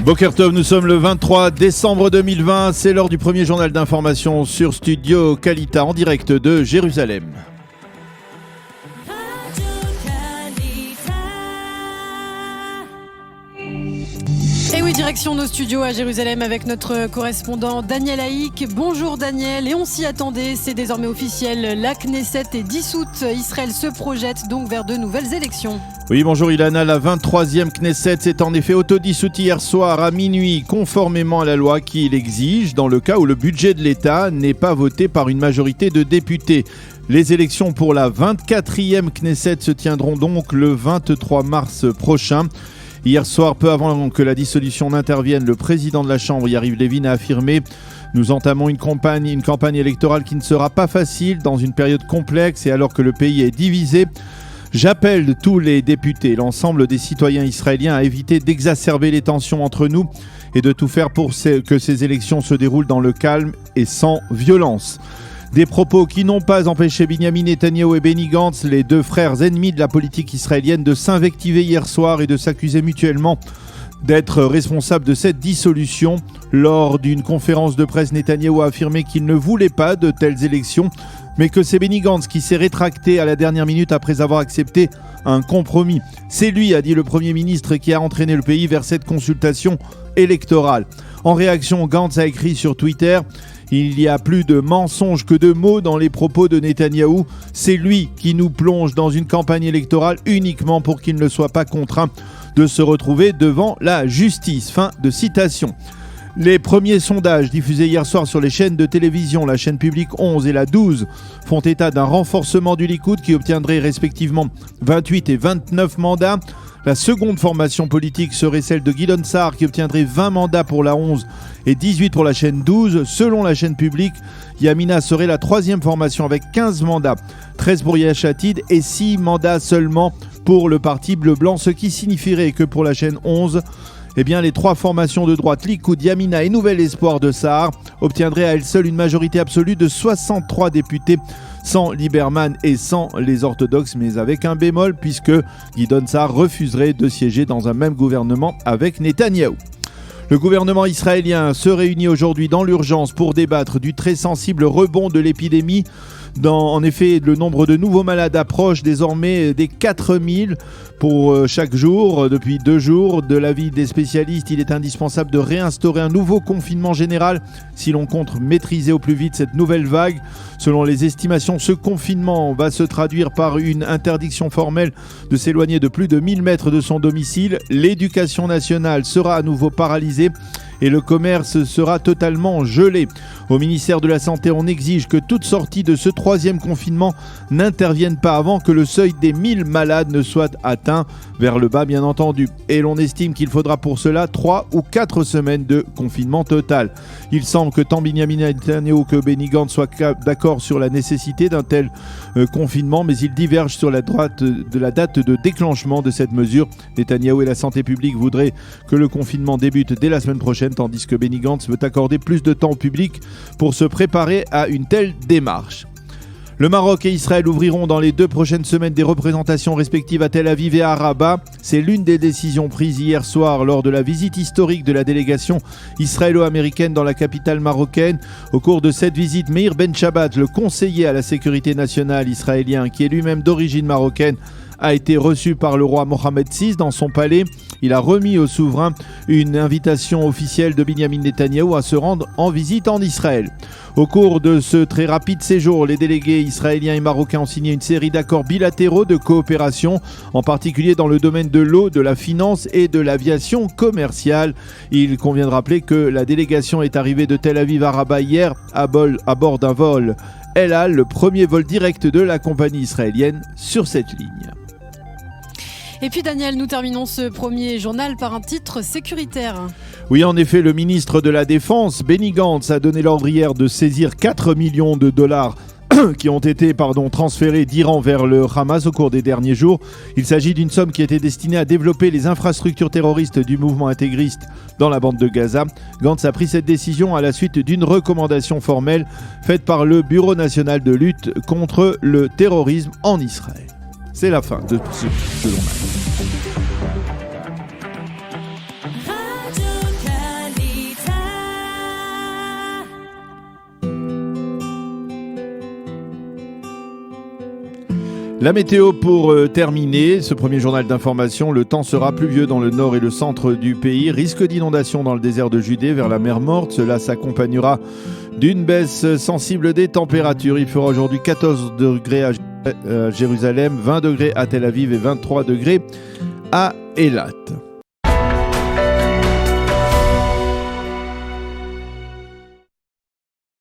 Boker Tov, nous sommes le 23 décembre 2020, c'est l'heure du premier journal d'information sur Studio Kalita en direct de Jérusalem. Et oui, direction nos studios à Jérusalem avec notre correspondant Daniel Haïk. Bonjour Daniel, et on s'y attendait, c'est désormais officiel, la Knesset est dissoute. Israël se projette donc vers de nouvelles élections. Oui, bonjour Ilana, la 23e Knesset s'est en effet autodissoute hier soir à minuit, conformément à la loi qui l'exige, dans le cas où le budget de l'État n'est pas voté par une majorité de députés. Les élections pour la 24e Knesset se tiendront donc le 23 mars prochain. Hier soir, peu avant que la dissolution n'intervienne, le président de la Chambre, Yariv Levin, a affirmé « Nous entamons une campagne électorale qui ne sera pas facile dans une période complexe et alors que le pays est divisé. J'appelle tous les députés, l'ensemble des citoyens israéliens à éviter d'exacerber les tensions entre nous et de tout faire pour que ces élections se déroulent dans le calme et sans violence. » Des propos qui n'ont pas empêché Benyamin Netanyahou et Benny Gantz, les deux frères ennemis de la politique israélienne, de s'invectiver hier soir et de s'accuser mutuellement d'être responsables de cette dissolution. Lors d'une conférence de presse, Netanyahou a affirmé qu'il ne voulait pas de telles élections, mais que c'est Benny Gantz qui s'est rétracté à la dernière minute après avoir accepté un compromis. C'est lui, a dit le Premier ministre, qui a entraîné le pays vers cette consultation électorale. En réaction, Gantz a écrit sur Twitter « Il y a plus de mensonges que de mots dans les propos de Netanyahou. C'est lui qui nous plonge dans une campagne électorale uniquement pour qu'il ne soit pas contraint de se retrouver devant la justice. » Fin de citation. Les premiers sondages diffusés hier soir sur les chaînes de télévision, la chaîne publique 11 et la 12, font état d'un renforcement du Likoud qui obtiendrait respectivement 28 et 29 mandats. La seconde formation politique serait celle de Gideon Sa'ar qui obtiendrait 20 mandats pour la 11 et 18 pour la chaîne 12. Selon la chaîne publique, Yamina serait la troisième formation avec 15 mandats, 13 pour Yesh Atid et 6 mandats seulement pour le parti bleu-blanc, ce qui signifierait que pour la chaîne 11, les trois formations de droite, Likoud, Yamina et Nouvel Espoir de Sa'ar, obtiendraient à elles seules une majorité absolue de 63 députés, sans Lieberman et sans les orthodoxes, mais avec un bémol, puisque Gideon Sa'ar refuserait de siéger dans un même gouvernement avec Netanyahou. Le gouvernement israélien se réunit aujourd'hui dans l'urgence pour débattre du très sensible rebond de l'épidémie. En effet, le nombre de nouveaux malades approche désormais des 4000 pour chaque jour. Depuis 2 jours, de l'avis des spécialistes, il est indispensable de réinstaurer un nouveau confinement général si l'on compte maîtriser au plus vite cette nouvelle vague. Selon les estimations, ce confinement va se traduire par une interdiction formelle de s'éloigner de plus de 1000 mètres de son domicile. L'éducation nationale sera à nouveau paralysée et le commerce sera totalement gelé. Au ministère de la Santé, on exige que toute sortie de ce 3e confinement n'intervienne pas avant que le seuil des 1000 malades ne soit atteint, vers le bas bien entendu. Et l'on estime qu'il faudra pour cela 3 ou 4 semaines de confinement total. Il semble que tant Benyamin Netanyahou que Benny Gantz soient d'accord sur la nécessité d'un tel confinement, mais ils divergent sur la date de déclenchement de cette mesure. Netanyahou et la santé publique voudraient que le confinement débute dès la semaine prochaine, tandis que Benny Gantz veut accorder plus de temps au public pour se préparer à une telle démarche. Le Maroc et Israël ouvriront dans les 2 prochaines semaines des représentations respectives à Tel Aviv et à Rabat. C'est l'une des décisions prises hier soir lors de la visite historique de la délégation israélo-américaine dans la capitale marocaine. Au cours de cette visite, Meir Ben Shabbat, le conseiller à la sécurité nationale israélien, qui est lui-même d'origine marocaine, a été reçu par le roi Mohammed VI dans son palais. Il a remis au souverain une invitation officielle de Benyamin Netanyahou à se rendre en visite en Israël. Au cours de ce très rapide séjour, les délégués israéliens et marocains ont signé une série d'accords bilatéraux de coopération, en particulier dans le domaine de l'eau, de la finance et de l'aviation commerciale. Il convient de rappeler que la délégation est arrivée de Tel Aviv à Rabat hier à bord d'un vol El Al, le premier vol direct de la compagnie israélienne sur cette ligne. Et puis Daniel, nous terminons ce premier journal par un titre sécuritaire. Oui, en effet, le ministre de la Défense, Benny Gantz, a donné l'ordre hier de saisir 4 millions de dollars qui ont été transférés d'Iran vers le Hamas au cours des derniers jours. Il s'agit d'une somme qui était destinée à développer les infrastructures terroristes du mouvement intégriste dans la bande de Gaza. Gantz a pris cette décision à la suite d'une recommandation formelle faite par le Bureau national de lutte contre le terrorisme en Israël. C'est la fin de ce journal. La météo pour terminer, ce premier journal d'information, le temps sera pluvieux dans le nord et le centre du pays, risque d'inondation dans le désert de Judée vers la mer Morte, cela s'accompagnera d'une baisse sensible des températures. Il fera aujourd'hui 14 degrés à Jérusalem, 20 degrés à Tel Aviv et 23 degrés à Eilat.